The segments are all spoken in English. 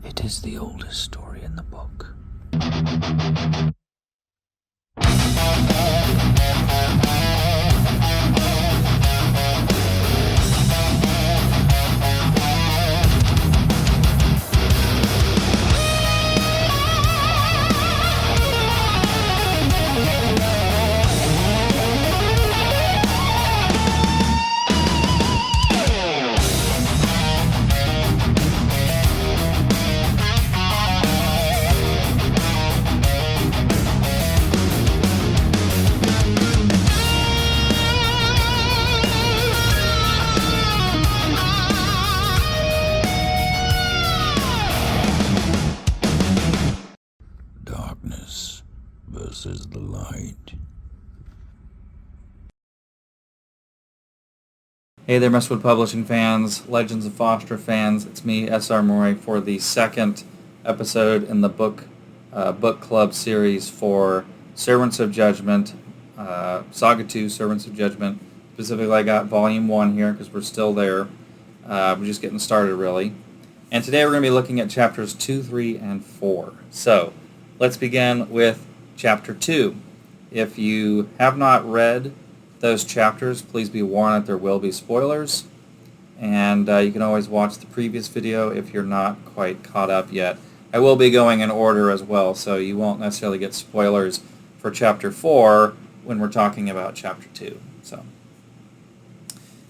It is the oldest story in the book. Darkness versus the light. Hey there, Messwood Publishing fans, Legends of Foster fans. It's me, S.R. Murray, for the second episode in the book club series for Servants of Judgment, Saga 2, Servants of Judgment. Specifically, I got Volume 1 here because we're still there. We're just getting started, really. And today we're going to be looking at chapters 2, 3, and 4. So, let's begin with chapter 2. If you have not read those chapters, please be warned that there will be spoilers, and you can always watch the previous video if you're not quite caught up yet. I will be going in order as well, so you won't necessarily get spoilers for chapter 4 when we're talking about chapter 2. So,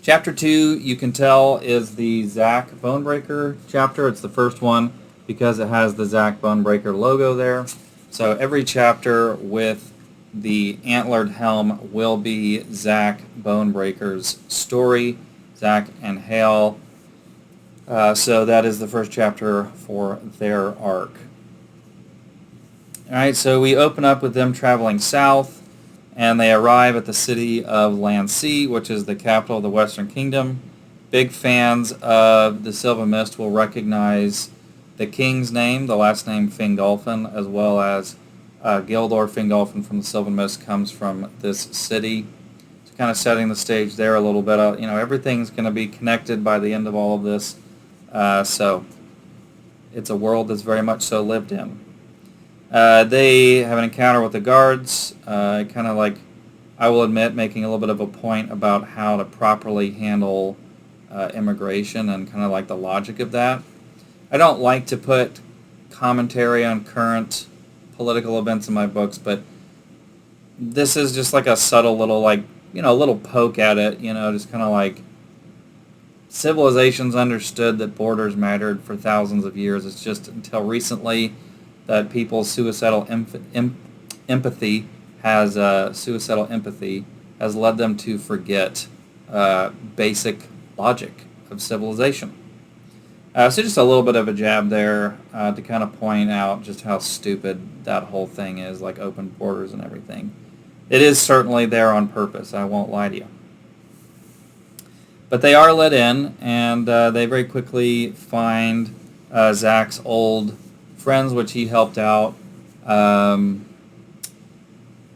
chapter 2, you can tell, is the Zack Bonebreaker chapter. It's the first one because it has the Zack Bonebreaker logo there. So every chapter with the antlered helm will be Zack Bonebreaker's story, Zack and Hale. So that is the first chapter for their arc. Alright, so we open up with them traveling south, and they arrive at the city of Landsea, which is the capital of the Western Kingdom. Big fans of the Sylvan Mist will recognize the king's name, the last name Fingolfin, as well as Gildor Fingolfin from the Sylvan Mist comes from this city. It's kind of setting the stage there a little bit. Everything's going to be connected by the end of all of this. So it's a world that's very much so lived in. They have an encounter with the guards, kind of like, I will admit, making a little bit of a point about how to properly handle immigration and kind of like the logic of that. I don't like to put commentary on current political events in my books, but this is just like a subtle little, a little poke at it, just kind of like civilizations understood that borders mattered for thousands of years. It's just until recently that people's suicidal empathy has led them to forget basic logic of civilization. So just a little bit of a jab there to kind of point out just how stupid that whole thing is, like open borders and everything. It is certainly there on purpose, I won't lie to you. But they are let in, and they very quickly find Zack's old friends, which he helped out, and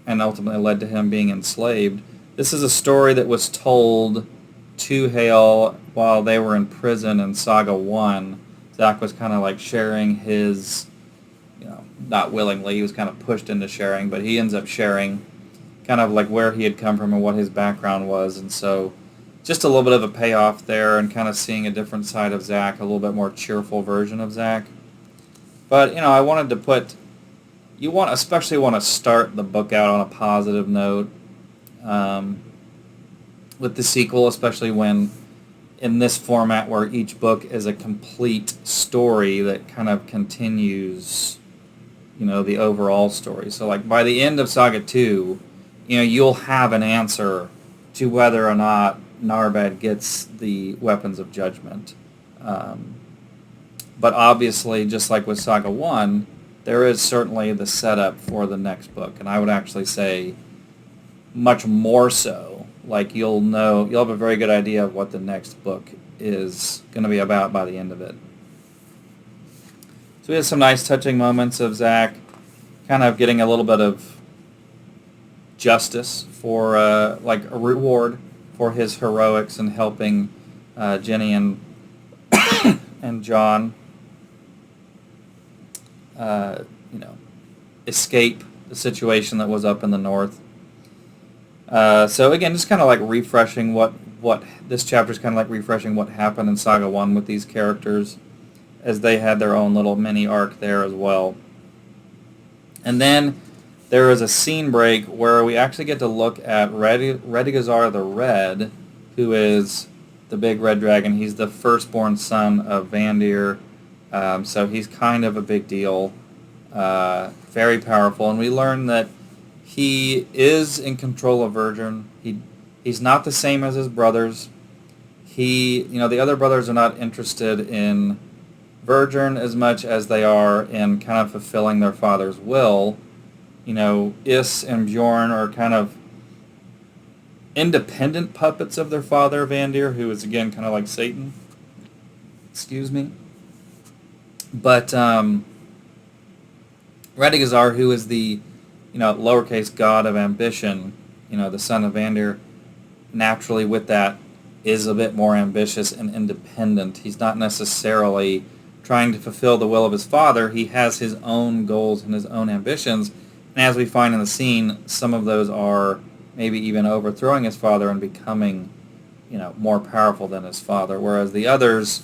ultimately led to him being enslaved. This is a story that was told to Hale while they were in prison in Saga 1. Zack was kind of like sharing his, not willingly, he was kind of pushed into sharing, but he ends up sharing kind of like where he had come from and what his background was, and so just a little bit of a payoff there and kind of seeing a different side of Zack, a little bit more cheerful version of Zack. But, I wanted to put, especially want to start the book out on a positive note, with the sequel, especially when in this format where each book is a complete story that kind of continues, the overall story. So like by the end of Saga 2, you'll have an answer to whether or not Narbad gets the Weapons of Judgment. But obviously, just like with Saga 1, there is certainly the setup for the next book, and I would actually say much more so. Like you'll have a very good idea of what the next book is going to be about by the end of it. So we have some nice touching moments of Zack kind of getting a little bit of justice for, like a reward for his heroics and helping Jenny and John. you know, escape the situation that was up in the north. So again, just kind of like refreshing what this chapter is kind of like refreshing what happened in Saga 1 with these characters, as they had their own little mini arc there as well. And then there is a scene break where we actually get to look at Redigazar the Red, who is the big red dragon. He's the firstborn son of Vandir, so he's kind of a big deal, very powerful. And we learn that he is in control of Virgin. He's not the same as his brothers. The other brothers are not interested in Virgin as much as they are in kind of fulfilling their father's will. Is and Bjorn are kind of independent puppets of their father, Vandir, who is, again, kind of like Satan. Excuse me. But Redigazar, who is the, lowercase god of ambition, the son of Vandir, naturally with that is a bit more ambitious and independent. He's not necessarily trying to fulfill the will of his father. He has his own goals and his own ambitions. And as we find in the scene, some of those are maybe even overthrowing his father and becoming, more powerful than his father. Whereas the others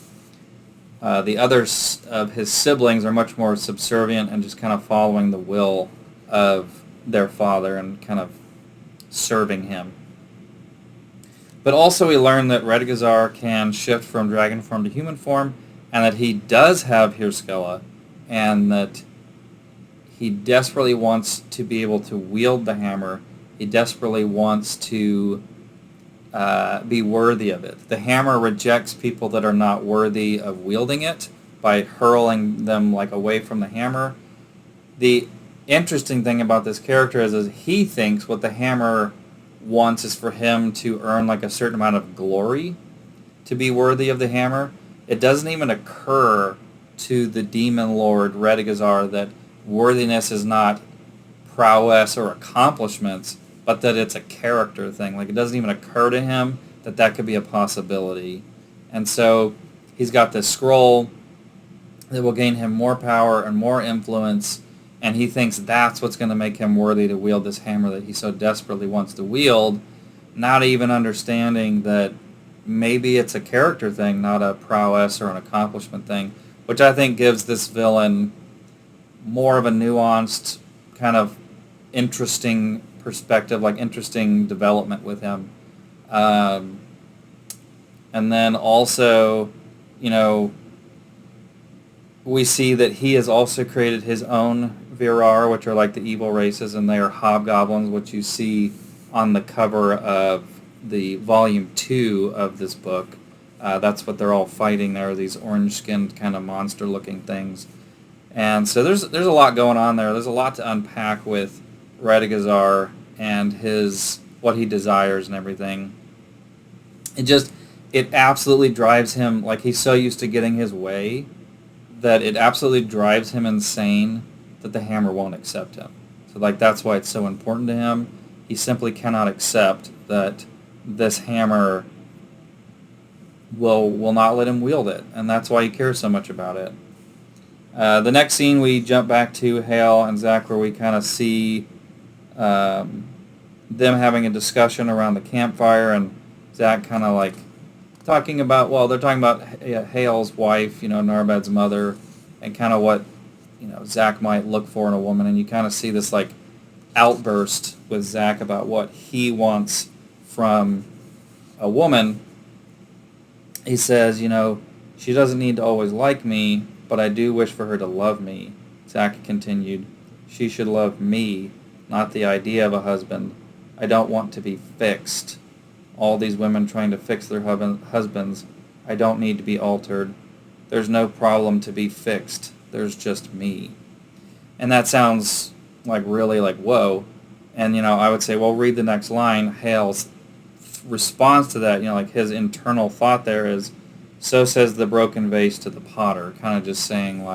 of his siblings are much more subservient and just kind of following the will of their father and kind of serving him. But also we learn that Redigazar can shift from dragon form to human form, and that he does have Hirskella, and that he desperately wants to be able to wield the hammer. He desperately wants to be worthy of it. The hammer rejects people that are not worthy of wielding it by hurling them away from the hammer. The interesting thing about this character is he thinks what the hammer wants is for him to earn a certain amount of glory to be worthy of the hammer. It doesn't even occur to the demon lord Redigazar that worthiness is not prowess or accomplishments, but that it's a character thing. It doesn't even occur to him that could be a possibility. And so he's got this scroll that will gain him more power and more influence, and he thinks that's what's going to make him worthy to wield this hammer that he so desperately wants to wield, not even understanding that maybe it's a character thing, not a prowess or an accomplishment thing, which I think gives this villain more of a nuanced, kind of interesting perspective, interesting development with him. And then also, we see that he has also created his own Virar, which are the evil races, and they are hobgoblins, which you see on the cover of the volume 2 of this book. That's what they're all fighting. There are these orange-skinned kind of monster-looking things. And so there's a lot going on there. There's a lot to unpack with Redigazar and what he desires and everything. It absolutely drives him, he's so used to getting his way, that it absolutely drives him insane that the hammer won't accept him. So that's why it's so important to him. He simply cannot accept that this hammer will not let him wield it, and that's why he cares so much about it. The next scene, we jump back to Hale and Zach, where we kind of see them having a discussion around the campfire, and Zach kind of talking about, they're talking about Hale's wife, Narbad's mother, and kind of what, Zach might look for in a woman, and you kind of see this outburst with Zach about what he wants from a woman. He says, she doesn't need to always like me, but I do wish for her to love me. Zach continued, she should love me, not the idea of a husband. I don't want to be fixed. All these women trying to fix their husbands. I don't need to be altered. There's no problem to be fixed. There's just me. And that sounds really whoa. And, I would say, well, read the next line. Hale's response to that, his internal thought there is, so says the broken vase to the potter, kind of just saying,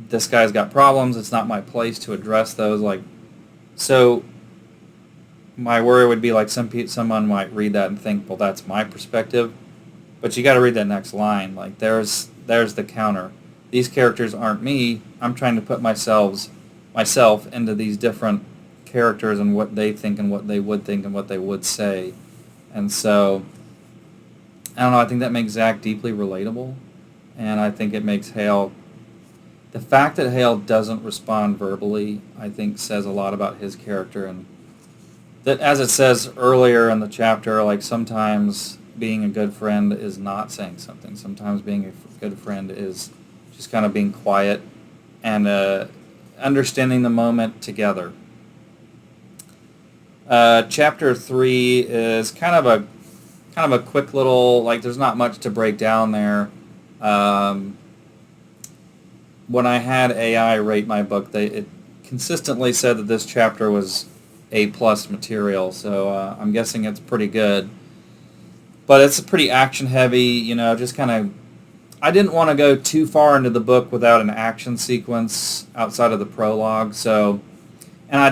this guy's got problems, it's not my place to address those. So my worry would be someone might read that and think, well, that's my perspective. But you got to read that next line. Like there's the counter. These characters aren't me. I'm trying to put myself into these different characters and what they think and what they would think and what they would say. And so I don't know. I think that makes Zach deeply relatable, and I think it makes Hale. The fact that Hale doesn't respond verbally, I think, says a lot about his character, and that, as it says earlier in the chapter, like sometimes being a good friend is not saying something. Sometimes being a good friend is just kind of being quiet and understanding the moment together. Chapter 3 is kind of a quick little, like there's not much to break down there. When I had AI rate my book, it consistently said that this chapter was A+ material, so I'm guessing it's pretty good. But it's pretty action heavy, just kind of. I didn't want to go too far into the book without an action sequence outside of the prologue, so. And I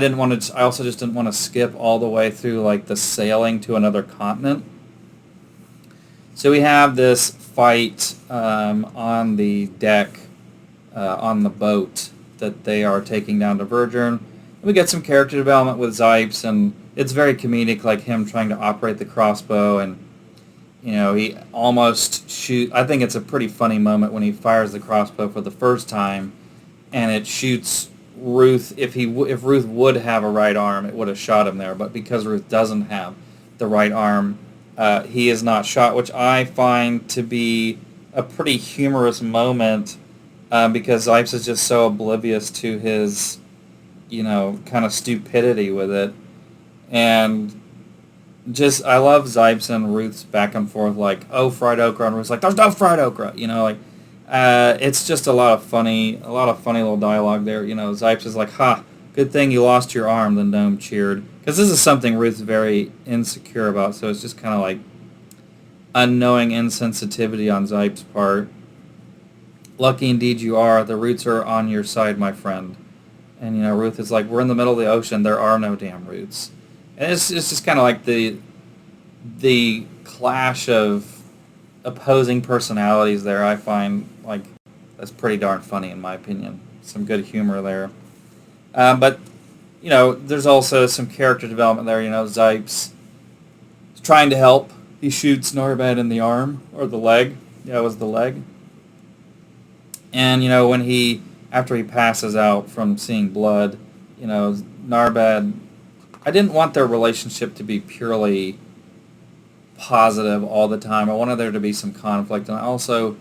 also just didn't want to skip all the way through like the sailing to another continent. So we have this fight on the deck on the boat that they are taking down to Verdurn. We get some character development with Zipes, and it's very comedic, like him trying to operate the crossbow, and he almost shoot. I think it's a pretty funny moment when he fires the crossbow for the first time, and it shoots Ruth. If Ruth would have a right arm, it would have shot him there. But because Ruth doesn't have the right arm, he is not shot, which I find to be a pretty humorous moment. Because Zipes is just so oblivious to his, kind of stupidity with it. And just, I love Zipes and Ruth's back and forth, like, oh, fried okra, and Ruth's like, there's no fried okra, it's just a lot of funny little dialogue there. Zipes is like, ha, good thing you lost your arm, the gnome cheered. Because this is something Ruth's very insecure about, so it's just kind of like unknowing insensitivity on Zipes' part. Lucky indeed you are. The roots are on your side, my friend. And, Ruth is like, we're in the middle of the ocean. There are no damn roots. And it's just kind of like the clash of opposing personalities there. I find, like, that's pretty darn funny in my opinion. Some good humor there. But, there's also some character development there. Zipes is trying to help. He shoots Norbad in the arm, or the leg. Yeah, it was the leg. And, after he passes out from seeing blood, Narbad, I didn't want their relationship to be purely positive all the time. I wanted there to be some conflict. And also,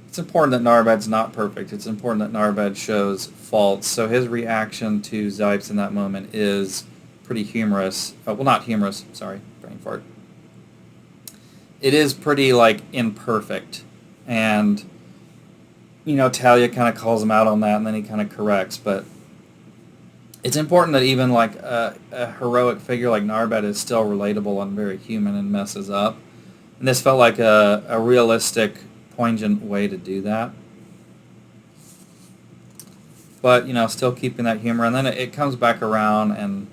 it's important that Narbad's not perfect. It's important that Narbad shows faults. So his reaction to Zipes in that moment is pretty humorous. Well, not humorous. Sorry, brain fart. It is pretty, imperfect. And Talia kind of calls him out on that, and then he kind of corrects. But it's important that even a heroic figure like Narbad is still relatable and very human and messes up. And this felt like a realistic, poignant way to do that. But, still keeping that humor. And then it comes back around, and,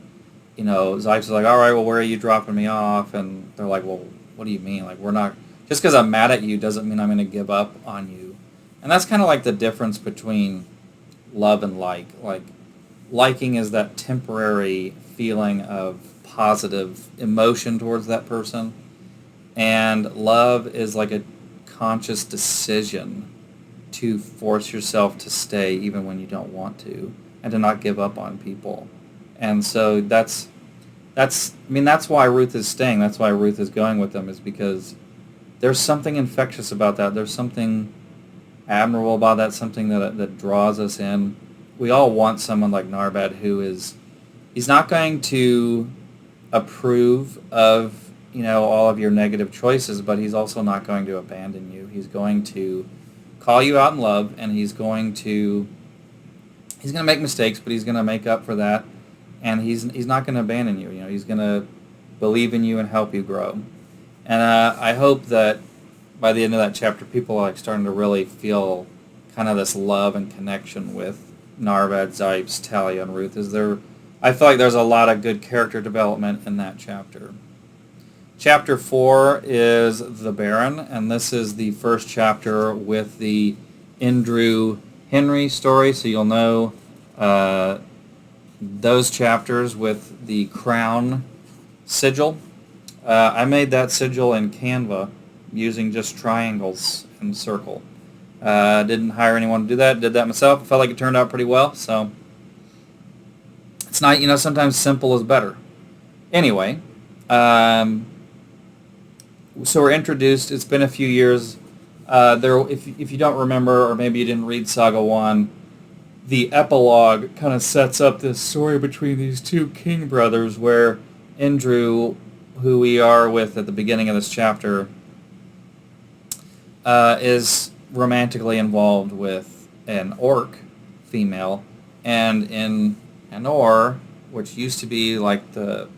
Zipes is like, all right, well, where are you dropping me off? And they're like, well, what do you mean? We're not... Just because I'm mad at you doesn't mean I'm going to give up on you. And that's kind of like the difference between love and like. Liking is that temporary feeling of positive emotion towards that person. And love is like a conscious decision to force yourself to stay even when you don't want to, and to not give up on people. And so that's why Ruth is staying. That's why Ruth is going with them, is because there's something infectious about that. There's something admirable about that, something that draws us in. We all want someone like Narbad he's not going to approve of, all of your negative choices, but he's also not going to abandon you. He's going to call you out in love, and he's going to make mistakes, but he's going to make up for that, and he's not going to abandon you. He's going to believe in you and help you grow. And I hope that by the end of that chapter, people are starting to really feel kind of this love and connection with Narbad, Zipes, Talia, and Ruth. I feel like there's a lot of good character development in that chapter. Chapter 4 is The Baron, and this is the first chapter with the Andrew Henry story, so you'll know those chapters with the crown sigil. I made that sigil in Canva using just triangles and circle. Didn't hire anyone to do that, did that myself. I felt like it turned out pretty well, so it's not, sometimes simple is better. Anyway, so we're introduced. It's been a few years. If you don't remember, or maybe you didn't read Saga 1, the epilogue kind of sets up this story between these two king brothers where Andrew, who we are with at the beginning of this chapter, is romantically involved with an orc female, and in Anor, which used to be like the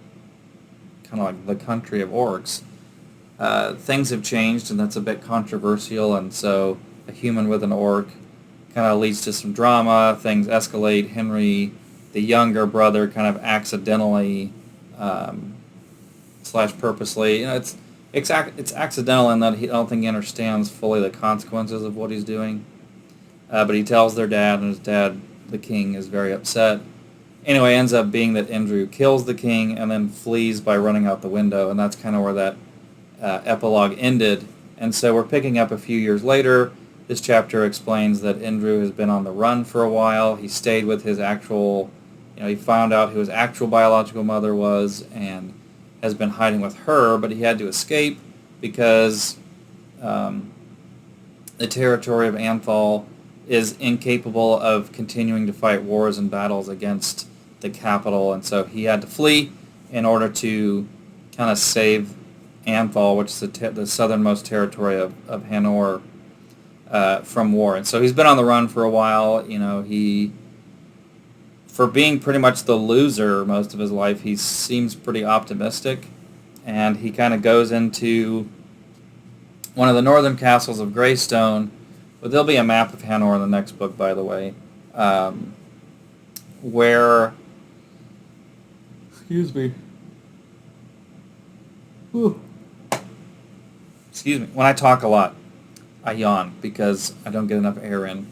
country of orcs, things have changed, and that's a bit controversial, and so a human with an orc kind of leads to some drama. Things escalate. Henry, the younger brother, kind of accidentally / purposely, it's accidental in that I don't think he understands fully the consequences of what he's doing. But he tells their dad, and his dad, the king, is very upset. Anyway, it ends up being that Andrew kills the king and then flees by running out the window, and that's kind of where that epilogue ended. And so we're picking up a few years later. This chapter explains that Andrew has been on the run for a while. He stayed with his actual, he found out who his actual biological mother was and has been hiding with her, but he had to escape because the territory of Anthal is incapable of continuing to fight wars and battles against the capital, and so he had to flee in order to kind of save Anthal, which is the southernmost territory of Hanor, from war. And so he's been on the run for a while. For being pretty much the loser most of his life, he seems pretty optimistic, and he kind of goes into one of the northern castles of Greystone, but there'll be a map of Hanor in the next book, by the way, where, excuse me, when I talk a lot, I yawn because I don't get enough air in.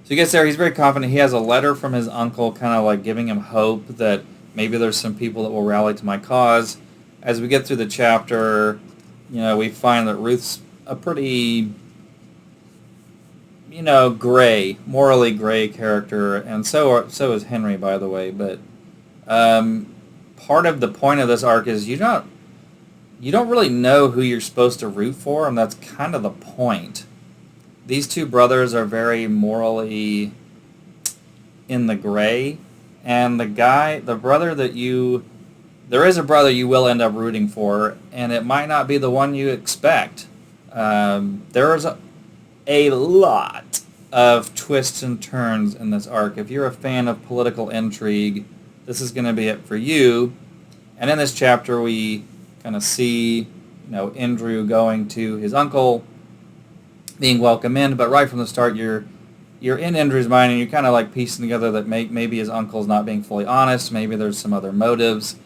So he gets there, he's very confident. He has a letter from his uncle kind of like giving him hope that maybe there's some people that will rally to my cause. As we get through the chapter, we find that Ruth's a pretty, morally gray character, and so is Henry, by the way. But part of the point of this arc is you don't really know who you're supposed to root for, and that's kind of the point. These two brothers are very morally in the gray, and there is a brother you will end up rooting for, and it might not be the one you expect. There's a lot of twists and turns in this arc. If you're a fan of political intrigue, this is going to be it for you. And in this chapter, we kind of see, Andrew going to his uncle, being welcomed in, but right from the start, you're in Andrew's mind, and you're kind of like piecing together that maybe his uncle's not being fully honest. Maybe there's some other motives.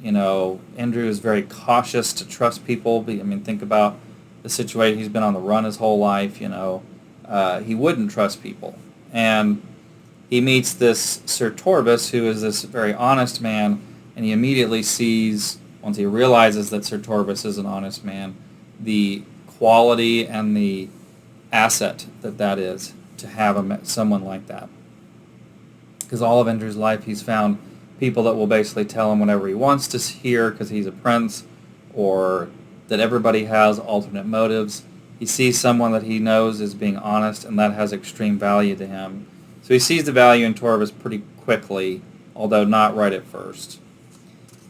Andrew is very cautious to trust people. Think about the situation. He's been on the run his whole life. He wouldn't trust people, and he meets this Sir Torbus, who is this very honest man, and he immediately sees, once he realizes that Sir Torbus is an honest man, the quality and the asset that is to have someone like that. Because all of Andrew's life he's found people that will basically tell him whatever he wants to hear because he's a prince, or that everybody has alternate motives. He sees someone that he knows is being honest, and that has extreme value to him. So he sees the value in Torbus pretty quickly, although not right at first.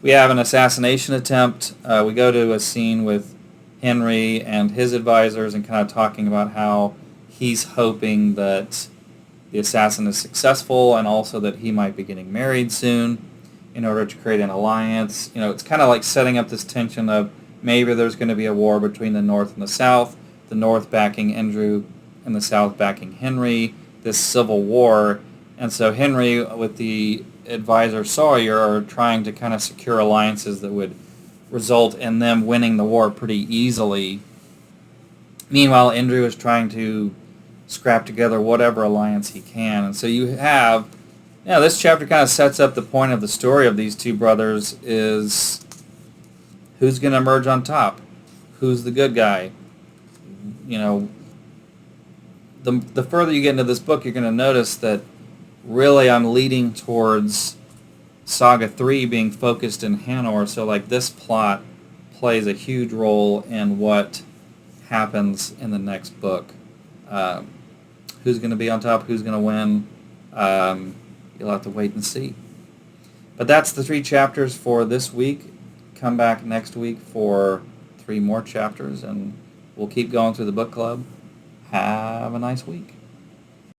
We have an assassination attempt. We go to a scene with Henry and his advisors and kind of talking about how he's hoping that the assassin is successful, and also that he might be getting married soon in order to create an alliance. It's kind of like setting up this tension of maybe there's going to be a war between the North and the South, the North backing Andrew and the South backing Henry, this civil war. And so Henry, with the advisor Sawyer, are trying to kind of secure alliances that would result in them winning the war pretty easily. Meanwhile, Indri is trying to scrap together whatever alliance he can. And so you have, this chapter kind of sets up the point of the story of these two brothers is who's going to emerge on top? Who's the good guy? The further you get into this book, you're going to notice that really I'm leading towards Saga 3 being focused in Hanor. So like this plot plays a huge role in what happens in the next book. Who's going to be on top? Who's going to win? You'll have to wait and see. But that's the 3 chapters for this week. Come back next week for 3 more chapters, and we'll keep going through the book club. Have a nice week.